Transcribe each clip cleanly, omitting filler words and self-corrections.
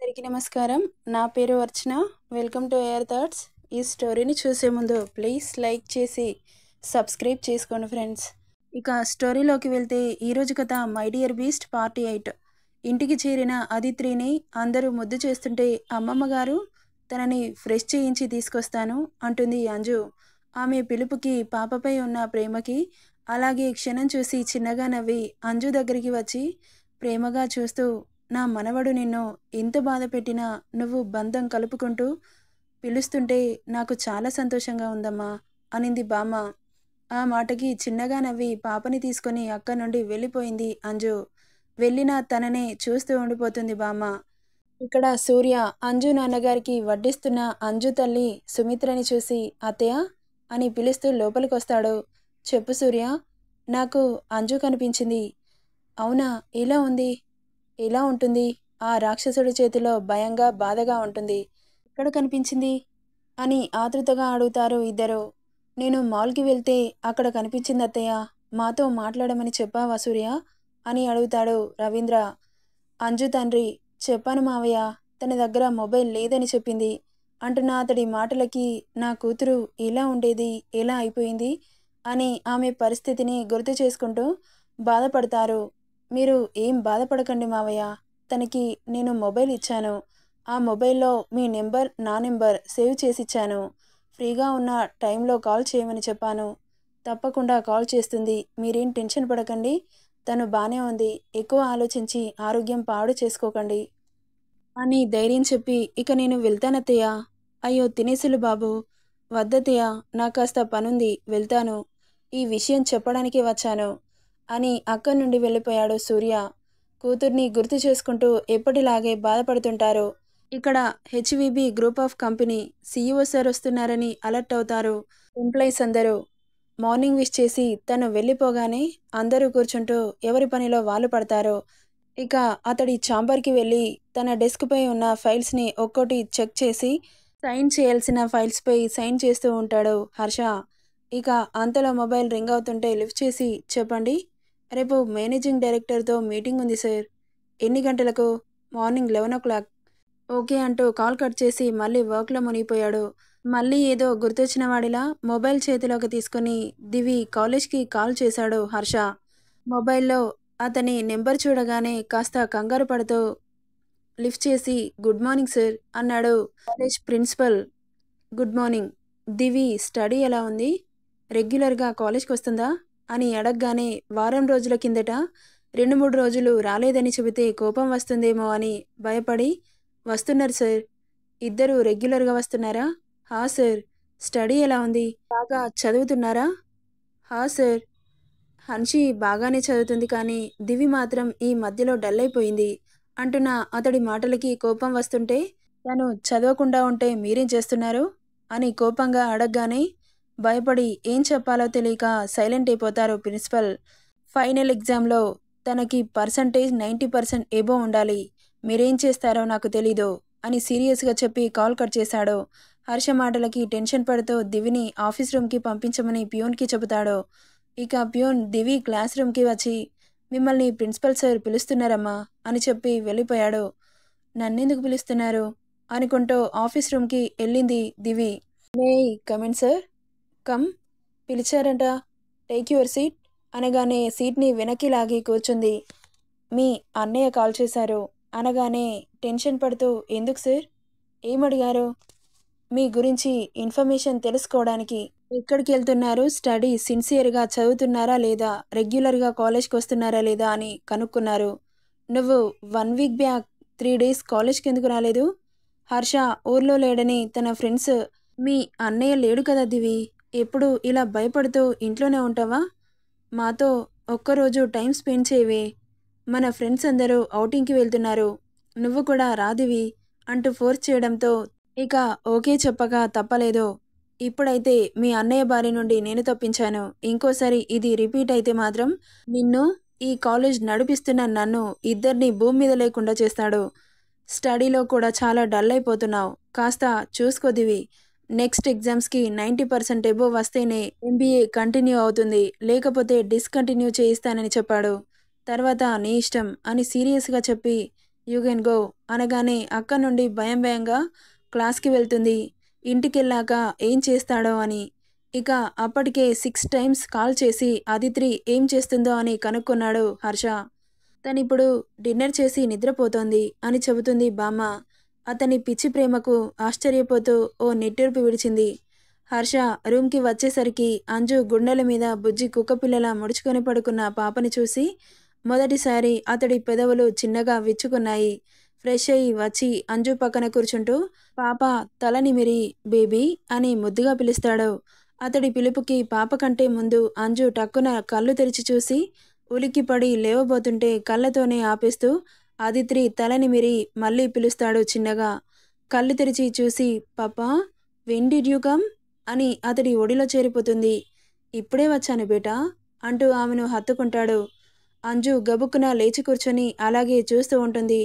అందరికీ నమస్కారం. నా పేరు Archana. Welcome to Air Thoughts. ఈ స్టోరీని చూసే ముందు ప్లీజ్ లైక్ చేసి సబ్స్క్రైబ్ చేసుకోండి ఫ్రెండ్స్. ఇక స్టోరీలోకి వెళ్తే ఈరోజు కథ మై డియర్ బీస్ట్ పార్ట్ 8. ఇంటికి చేరిన అదిత్రిని అందరూ ముద్దు చేస్తుంటే అమ్మమ్మ గారు తనని ఫ్రెష్ చేయించి తీసుకొస్తాను అంటుంది అంజు. ఆమె పిలుపుకి పాపపై ఉన్న ప్రేమకి అలాగే క్షణం చూసి చిన్నగా నవ్వి అంజు దగ్గరికి వచ్చి ప్రేమగా చూస్తూ, నా మనవడు నిన్ను ఎంత బాధ పెట్టినా నువ్వు బంధం కలుపుకుంటూ పిలుస్తుంటే నాకు చాలా సంతోషంగా ఉందమ్మా అనింది బామ్మ. ఆ మాటకి చిన్నగా నవ్వి పాపని తీసుకొని అక్కడి నుండి వెళ్ళిపోయింది అంజు. వెళ్ళిన తననే చూస్తూ ఉండిపోతుంది బామ్మ. ఇక్కడ సూర్య అంజు నాన్నగారికి వడ్డిస్తున్న అంజు తల్లి సుమిత్రని చూసి అత్తయ్య అని పిలుస్తూ లోపలికొస్తాడు. చెప్పు సూర్య, నాకు అంజు కనిపించింది. అవునా, ఎలా ఉంది? ఎలా ఉంటుంది? ఆ రాక్షసుడి చేతిలో భయంగా బాధగా ఉంటుంది. ఎక్కడ కనిపించింది అని ఆతృతగా అడుగుతారు ఇద్దరు. నేను మాల్కి వెళ్తే అక్కడ కనిపించింది అత్తయ్య. మాతో మాట్లాడమని చెప్పావా సూర్య అని అడుగుతాడు రవీంద్ర. అంజు తండ్రి, చెప్పాను మావయ్య, తన దగ్గర మొబైల్ లేదని చెప్పింది అంటున్న అతడి మాటలకి నా కూతురు ఎలా ఉండేది, ఎలా అయిపోయింది అని ఆమె పరిస్థితిని గుర్తు చేసుకుంటూ బాధపడతారు. మీరు ఏం బాధపడకండి మావయ్య, తనకి నేను మొబైల్ ఇచ్చాను. ఆ మొబైల్లో మీ నెంబర్ నా నెంబర్ సేవ్ చేసిచ్చాను. ఫ్రీగా ఉన్న టైంలో కాల్ చేయమని చెప్పాను. తప్పకుండా కాల్ చేస్తుంది. మీరేం టెన్షన్ పడకండి. తను బానే ఉంది. ఎక్కువ ఆలోచించి ఆరోగ్యం పాడు చేసుకోకండి అని ధైర్యం చెప్పి ఇక నేను వెళ్తానత్తయ్య. అయ్యో తినేసులు బాబు, వద్దత్తయ్య, నాకు కాస్త పనుంది, వెళ్తాను. ఈ విషయం చెప్పడానికే వచ్చాను అని అక్కడి నుండి వెళ్ళిపోయాడు సూర్య. కూతుర్ని గుర్తు చేసుకుంటూ ఎప్పటిలాగే బాధపడుతుంటారు. ఇక్కడ HVB group of company CEO sir వస్తున్నారని అలర్ట్ అవుతారు ఎంప్లాయీస్ అందరూ. మార్నింగ్ విష్ చేసి తను వెళ్ళిపోగానే అందరూ కూర్చుంటూ ఎవరి పనిలో వాళ్ళు పడతారు. ఇక అతడి ఛాంబర్కి వెళ్ళి తన డెస్క్పై ఉన్న ఫైల్స్ని ఒక్కోటి చెక్ చేసి సైన్ చేయాల్సిన ఫైల్స్పై సైన్ చేస్తూ ఉంటాడు హర్ష. ఇక అంతలో మొబైల్ రింగ్ అవుతుంటే లిఫ్ట్ చేసి, చెప్పండి, రేపు మేనేజింగ్ డైరెక్టర్తో మీటింగ్ ఉంది సార్. ఎన్ని గంటలకు? Morning 11 o'clock. ఓకే అంటూ కాల్ కట్ చేసి మళ్ళీ వర్క్లో మునిగిపోయాడు. మళ్ళీ ఏదో గుర్తొచ్చిన వాడిలా మొబైల్ చేతిలోకి తీసుకుని దివి కాలేజ్కి కాల్ చేశాడు హర్ష. మొబైల్లో అతని నెంబర్ చూడగానే కాస్త కంగారు పడుతూ లిఫ్ట్ చేసి, గుడ్ మార్నింగ్ సార్ అన్నాడు college principal. Good morning. Divi study ఎలా ఉంది? రెగ్యులర్గా కాలేజ్కి వస్తుందా అని అడగగానే వారం రోజుల కిందట 2-3 రోజులు రాలేదని చెబితే కోపం వస్తుందేమో అని భయపడి, వస్తున్నారు సార్. ఇద్దరు రెగ్యులర్గా వస్తున్నారా? హా సార్. స్టడీ ఎలా ఉంది? బాగా చదువుతున్నారా? హా సార్. హన్షి బాగానే చదువుతుంది కానీ దివి మాత్రం ఈ మధ్యలో డల్ అయిపోయింది అంటున్న అతడి మాటలకి కోపం వస్తుంటే, తను చదవకుండా ఉంటే మీరేం చేస్తున్నారు అని కోపంగా అడగగానే భయపడి ఏం చెప్పాలో తెలియక సైలెంట్ అయిపోతారు ప్రిన్సిపల్. ఫైనల్ ఎగ్జామ్లో తనకి పర్సంటేజ్ 90% ఎబో ఉండాలి. మీరేం చేస్తారో నాకు తెలీదు అని సీరియస్గా చెప్పి కాల్ కట్ చేశాడు. హర్ష మాటలకి టెన్షన్ పడుతూ దివిని ఆఫీస్ రూమ్కి పంపించమని ప్యూన్కి చెబుతాడు. ఇక ప్యూన్ దివి క్లాస్ రూమ్కి వచ్చి, మిమ్మల్ని ప్రిన్సిపల్ సార్ పిలుస్తున్నారమ్మా అని చెప్పి వెళ్ళిపోయాడు. నన్నెందుకు పిలుస్తున్నారు అనుకుంటూ ఆఫీస్ రూమ్కి వెళ్ళింది Divi. May come in sir? Come. పిలిచారంట. టేక్ యువర్ సీట్ అనగానే సీట్ని వెనక్కి లాగి కూర్చుంది. మీ అన్నయ్య కాల్ చేశారు అనగానే టెన్షన్ పడుతూ, ఎందుకు సార్? ఏమడిగారు? మీ గురించి ఇన్ఫర్మేషన్ తెలుసుకోవడానికి. ఎక్కడికి వెళ్తున్నారు? స్టడీ సిన్సియర్గా చదువుతున్నారా లేదా, రెగ్యులర్గా కాలేజ్కి వస్తున్నారా లేదా అని కనుక్కున్నారు. నువ్వు 1 వీక్ బ్యాక్ 3 days కాలేజ్కి ఎందుకు రాలేదు? హర్ష ఊర్లో లేడని తన ఫ్రెండ్స్. మీ అన్నయ్య లేడు కదా దివి, ఎప్పుడు ఇలా భయపడుతూ ఇంట్లోనే ఉంటావా? మాతో ఒక్కరోజు టైం స్పెండ్ చేయవే. మన ఫ్రెండ్స్ అందరూ ఔటింగ్కి వెళ్తున్నారు, నువ్వు కూడా రాదివి అంటూ ఫోర్స్ చేయడంతో ఇక ఓకే చెప్పక తప్పలేదు. ఇప్పుడైతే మీ అన్నయ్య బారి నుండి నేను తప్పించాను. ఇంకోసారి ఇది రిపీట్ అయితే మాత్రం నిన్ను, ఈ కాలేజ్ నడిపిస్తున్న నన్ను, ఇద్దరిని భూమి మీద లేకుండా చేస్తాడు. స్టడీలో కూడా చాలా డల్ అయిపోతున్నావు. కాస్త చూసుకోదివి. నెక్స్ట్ ఎగ్జామ్స్కి 90% ఎబో వస్తేనే MBA కంటిన్యూ అవుతుంది, లేకపోతే డిస్కంటిన్యూ చేయిస్తానని చెప్పాడు. తర్వాత నీ ఇష్టం అని సీరియస్గా చెప్పి యూ కెన్ గో అనగానే అక్క నుండి భయం భయంగా క్లాస్కి వెళ్తుంది. ఇంటికెళ్ళాక ఏం చేస్తాడో అని. ఇక అప్పటికే 6 టైమ్స్ కాల్ చేసి అదిత్రి ఏం చేస్తుందో అని కనుక్కున్నాడు హర్ష. తనిప్పుడు డిన్నర్ చేసి నిద్రపోతోంది అని చెబుతుంది బామ్మ. అతని పిచ్చి ప్రేమకు ఆశ్చర్యపోతూ ఓ నిట్టూర్పు విడిచింది. హర్ష రూమ్కి వచ్చేసరికి అంజు గుండెల మీద బుజ్జి కుక్కపిల్లలా ముడుచుకొని పడుకున్న పాపని చూసి మొదటిసారి అతడి పెదవులు చిన్నగా విచ్చుకున్నాయి. ఫ్రెష్ అయి వచ్చి అంజు పక్కన కూర్చుంటూ పాప తల నిమిరి బేబీ అని ముద్దుగా పిలుస్తాడు. అతడి పిలుపుకి పాప కంటే ముందు అంజు టక్కున కళ్ళు తెరిచి చూసి ఉలిక్కిపడి లేవబోతుంటే కళ్ళతోనే ఆపేస్తూ ఆదిత్రి తల నిమిరి మళ్ళీ పిలుస్తాడు చిన్నగా. కళ్ళు తెరిచి చూసి పాపా వెన్ డిడ్ యూ కమ్ అని అతడి ఒడిలో చేరిపోతుంది. ఇప్పుడే వచ్చాను బేటా అంటూ ఆమెను హత్తుకుంటాడు. అంజు గబుక్కున లేచి కూర్చొని అలాగే చూస్తూ ఉంటుంది.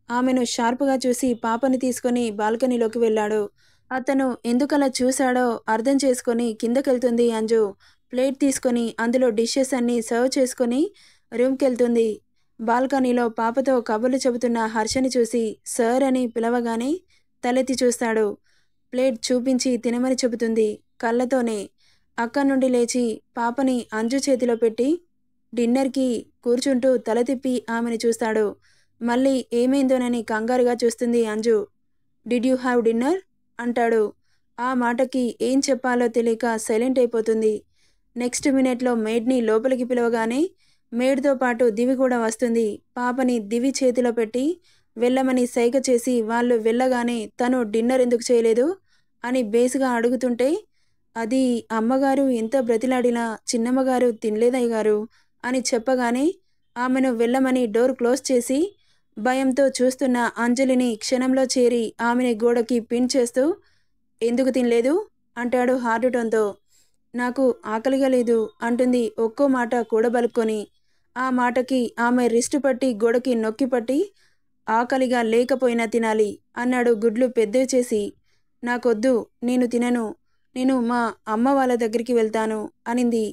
ఆమెను షార్పుగా చూసి పాపని తీసుకొని బాల్కనీలోకి వెళ్ళాడు. అతను ఎందుకలా చూశాడో అర్థం చేసుకొని కిందకెళ్తుంది అంజు. ప్లేట్ తీసుకొని అందులో డిషెస్ అన్నీ సర్వ్ చేసుకొని రూమ్కెళ్తుంది. బాల్కనీలో పాపతో కబుర్లు చెబుతున్న హర్షని చూసి సార్ అని పిలవగానే తలెత్తి చూస్తాడు. ప్లేట్ చూపించి తినమని చెబుతుంది కళ్ళతోనే. అక్కడి నుండి లేచి పాపని అంజు చేతిలో పెట్టి డిన్నర్కి కూర్చుంటూ తల తిప్పి ఆమెను చూస్తాడు. మళ్ళీ ఏమైందోనని కంగారుగా చూస్తుంది Anju. Did you have dinner అంటాడు. ఆ మాటకి ఏం చెప్పాలో తెలియక సైలెంట్ అయిపోతుంది. నెక్స్ట్ మినిట్లో మేడ్ని లోపలికి పిలవగానే మేడ్తో పాటు దివి కూడా వస్తుంది. పాపని దివి చేతిలో పెట్టి వెళ్ళమని సైగ చేసి వాళ్ళు వెళ్ళగానే తను డిన్నర్ ఎందుకు చేయలేదు అని బేసుగా అడుగుతుంటే అది అమ్మగారు ఎంత బ్రతిలాడినా చిన్నమ్మగారు తినలేదయ్యగారు అని చెప్పగానే ఆమెను వెళ్ళమని డోర్ క్లోజ్ చేసి భయంతో చూస్తున్న అంజలిని క్షణంలో చేరి ఆమెని గోడకి పిన్ చేస్తూ ఎందుకు తినలేదు అంటాడు హార్డ్ టోన్తో. నాకు ఆకలిగా లేదు అంటుంది ఒక్కో మాట కూడబలుక్కొని. ఆ మాటకి ఆమె రిస్టు పట్టి గోడకి నొక్కి పట్టి ఆకలిగా లేకపోయినా తినాలి అన్నాడు గుడ్లు పెద్దవి చేసి. నాకొద్దు, నేను తినను, నేను మా అమ్మ వాళ్ళ దగ్గరికి వెళ్తాను అనింది.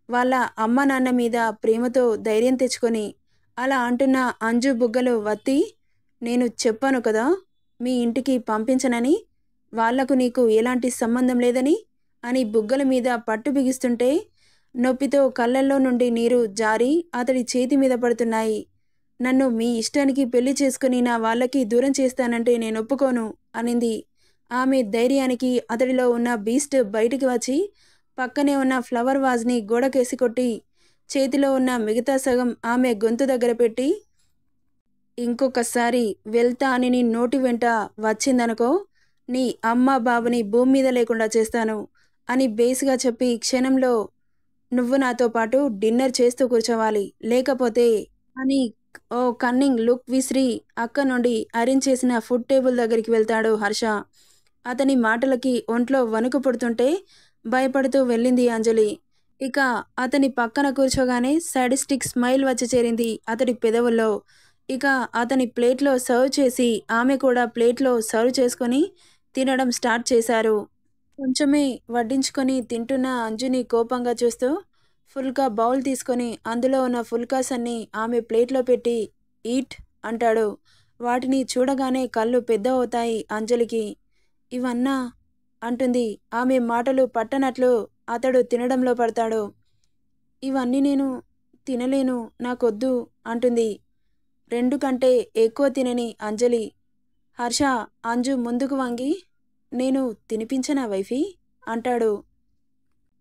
వాళ్ళ అమ్మ నాన్న మీద ప్రేమతో ధైర్యం తెచ్చుకొని. అలా అంటున్న అంజు బుగ్గలు వత్తి నేను చెప్పాను కదా మీ ఇంటికి పంపించనని, వాళ్లకు నీకు ఎలాంటి సంబంధం లేదని అని బుగ్గల మీద పట్టు బిగిస్తుంటే నొప్పితో కళ్ళల్లో నుండి నీరు జారి అతడి చేతి మీద పడుతున్నాయి. నన్ను మీ ఇష్టానికి పెళ్లి చేసుకుని నా వాళ్ళకి దూరం చేస్తానంటే నేను ఒప్పుకోను అనింది. ఆమె ధైర్యానికి అతడిలో ఉన్న బీస్ట్ బయటికి వచ్చి పక్కనే ఉన్న ఫ్లవర్ వాజ్ని గోడకేసి కొట్టి చేతిలో ఉన్న మిగతా సగం ఆమె గొంతు దగ్గర పెట్టి ఇంకొకసారి వెళ్తా అని నీ నోటి వెంట వచ్చిందనుకో నీ అమ్మ బాబుని భూమి మీద లేకుండా చేస్తాను అని బేస్గా చెప్పి క్షణంలో నువ్వు నాతో పాటు డిన్నర్ చేస్తూ కూర్చోవాలి, లేకపోతే అని ఓ కన్నింగ్ లుక్ విసిరి అక్క నుండి అరేంజ్ చేసిన ఫుడ్ టేబుల్ దగ్గరికి వెళ్తాడు హర్ష. అతని మాటలకి ఒంట్లో వణుకు పుడుతుంటే భయపడుతూ వెళ్ళింది అంజలి. ఇక అతని పక్కన కూర్చోగానే సాడిస్టిక్ స్మైల్ వచ్చి చేరింది అతడి పెదవుల్లో. ఇక అతని ప్లేట్లో సర్వ్ చేసి ఆమె కూడా ప్లేట్లో సర్వ్ చేసుకొని తినడం స్టార్ట్ చేశారు. కొంచెమే వడ్డించుకొని తింటున్న అంజుని కోపంగా చూస్తూ ఫుల్కా బౌల్ తీసుకొని అందులో ఉన్న ఫుల్కాస్ అన్నీ ఆమె ప్లేట్లో పెట్టి ఈట్ అంటాడు. వాటిని చూడగానే కళ్ళు పెద్ద అవుతాయి అంజలికి. ఇవన్నా అంటుంది. ఆమె మాటలు పట్టనట్లు అతడు తినడంలో పడతాడు. ఇవన్నీ నేను తినలేను, నాకొద్దు అంటుంది 2 కంటే ఎక్కువ తినని అంజలి. హర్ష అంజు ముందుకు వంగి నేను తినిపించనా వైఫీ అంటాడు.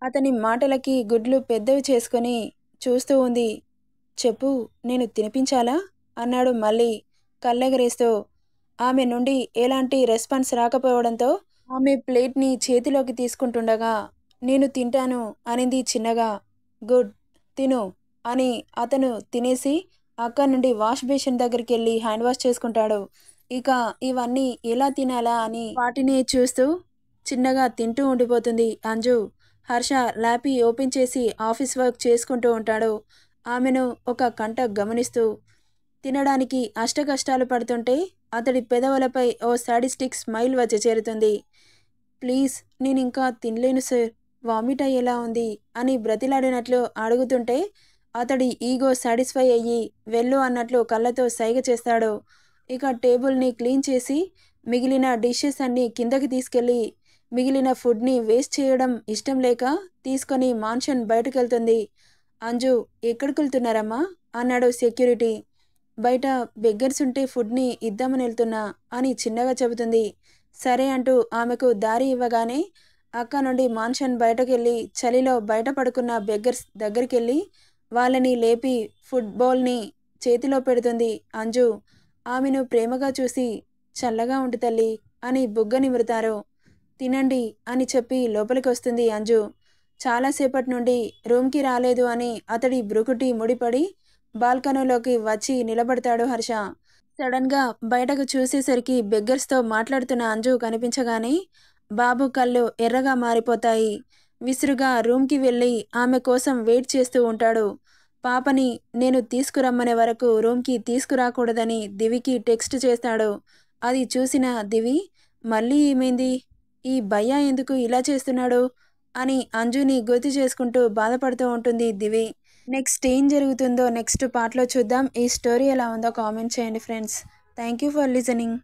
అతని మాటలకి గుడ్లు పెద్దవి చేసుకొని చూస్తూ ఉంది. చెప్పు, నేను తినిపించాలా అన్నాడు మళ్ళీ కళ్ళెగరేస్తూ. ఆమె నుండి ఎలాంటి రెస్పాన్స్ రాకపోవడంతో ఆమె ప్లేట్ని చేతిలోకి తీసుకుంటుండగా నేను తింటాను అనింది చిన్నగా. గుడ్, తిను అని అతను తినేసి అక్కడి నుండి వాష్ బేసిన్ దగ్గరికి వెళ్ళి హ్యాండ్ వాష్ చేసుకుంటాడు. ఇక ఇవన్నీ ఎలా తినాలా అని వాటిని చూస్తూ చిన్నగా తింటూ ఉండిపోతుంది అంజు. హర్ష ల్యాపీ ఓపెన్ చేసి ఆఫీస్ వర్క్ చేసుకుంటూ ఉంటాడు. ఆమెను ఒక కంట గమనిస్తూ తినడానికి అష్టకష్టాలు పడుతుంటే అతడి పెదవులపై ఓ సాడిస్టిక్ స్మైల్ వచ్చి చేరుతుంది. ప్లీజ్, నేను ఇంకా తినలేను సార్, వామిట్ అయ్యేలా ఉంది అని బ్రతిలాడినట్లు అడుగుతుంటే అతడి ఈగో సాటిస్ఫై అయ్యి వెళ్ళు అన్నట్లు కళ్ళతో సైగ చేస్తాడు. ఇక టేబుల్ని క్లీన్ చేసి మిగిలిన డిషెస్ అన్నీ కిందకి తీసుకెళ్ళి మిగిలిన ఫుడ్ని వేస్ట్ చేయడం ఇష్టం లేక తీసుకొని మాన్షన్ బయటకెళ్తుంది. అంజు, ఎక్కడికి వెళ్తున్నారమ్మా అన్నాడు సెక్యూరిటీ. బయట బెగ్గర్స్ ఉంటే ఫుడ్ని ఇద్దామని వెళ్తున్నా అని చిన్నగా చెబుతుంది. సరే అంటూ ఆమెకు దారి ఇవ్వగానే అక్క నుండి మాన్షన్ బయటకెళ్ళి చలిలో బయట పడుకున్న బెగ్గర్స్ దగ్గరికెళ్ళి వాళ్ళని లేపి ఫుడ్ బౌల్ని చేతిలో పెడుతుంది అంజు. ఆమెను ప్రేమగా చూసి చల్లగా ఉండు తల్లి అని బుగ్గ నిమురుతారు. తినండి అని చెప్పి లోపలికి వస్తుంది అంజు. చాలాసేపటి నుండి రూమ్కి రాలేదు అని అతడి బ్రుకుటి ముడిపడి బాల్కనీలోకి వచ్చి నిలబడతాడు హర్ష. సడన్గా బయటకు చూసేసరికి బెగ్గర్స్తో మాట్లాడుతున్న అంజు కనిపించగానే బాబు కళ్ళు ఎర్రగా మారిపోతాయి. విసురుగా రూమ్కి వెళ్ళి ఆమె కోసం వెయిట్ చేస్తూ ఉంటాడు. పాపని నేను తీసుకురమ్మనే వరకు రూమ్కి తీసుకురాకూడదని దివికి టెక్స్ట్ చేస్తాడు. అది చూసిన దివి, మళ్ళీ ఏమైంది, ఈ భయ్యా ఎందుకు ఇలా చేస్తున్నాడు అని అంజుని గుర్తు చేసుకుంటూ బాధపడుతూ ఉంటుంది దివి. నెక్స్ట్ ఏం జరుగుతుందో నెక్స్ట్ పార్ట్లో చూద్దాం. ఈ స్టోరీ ఎలా ఉందో కామెంట్ చేయండి friends. Thank you for listening.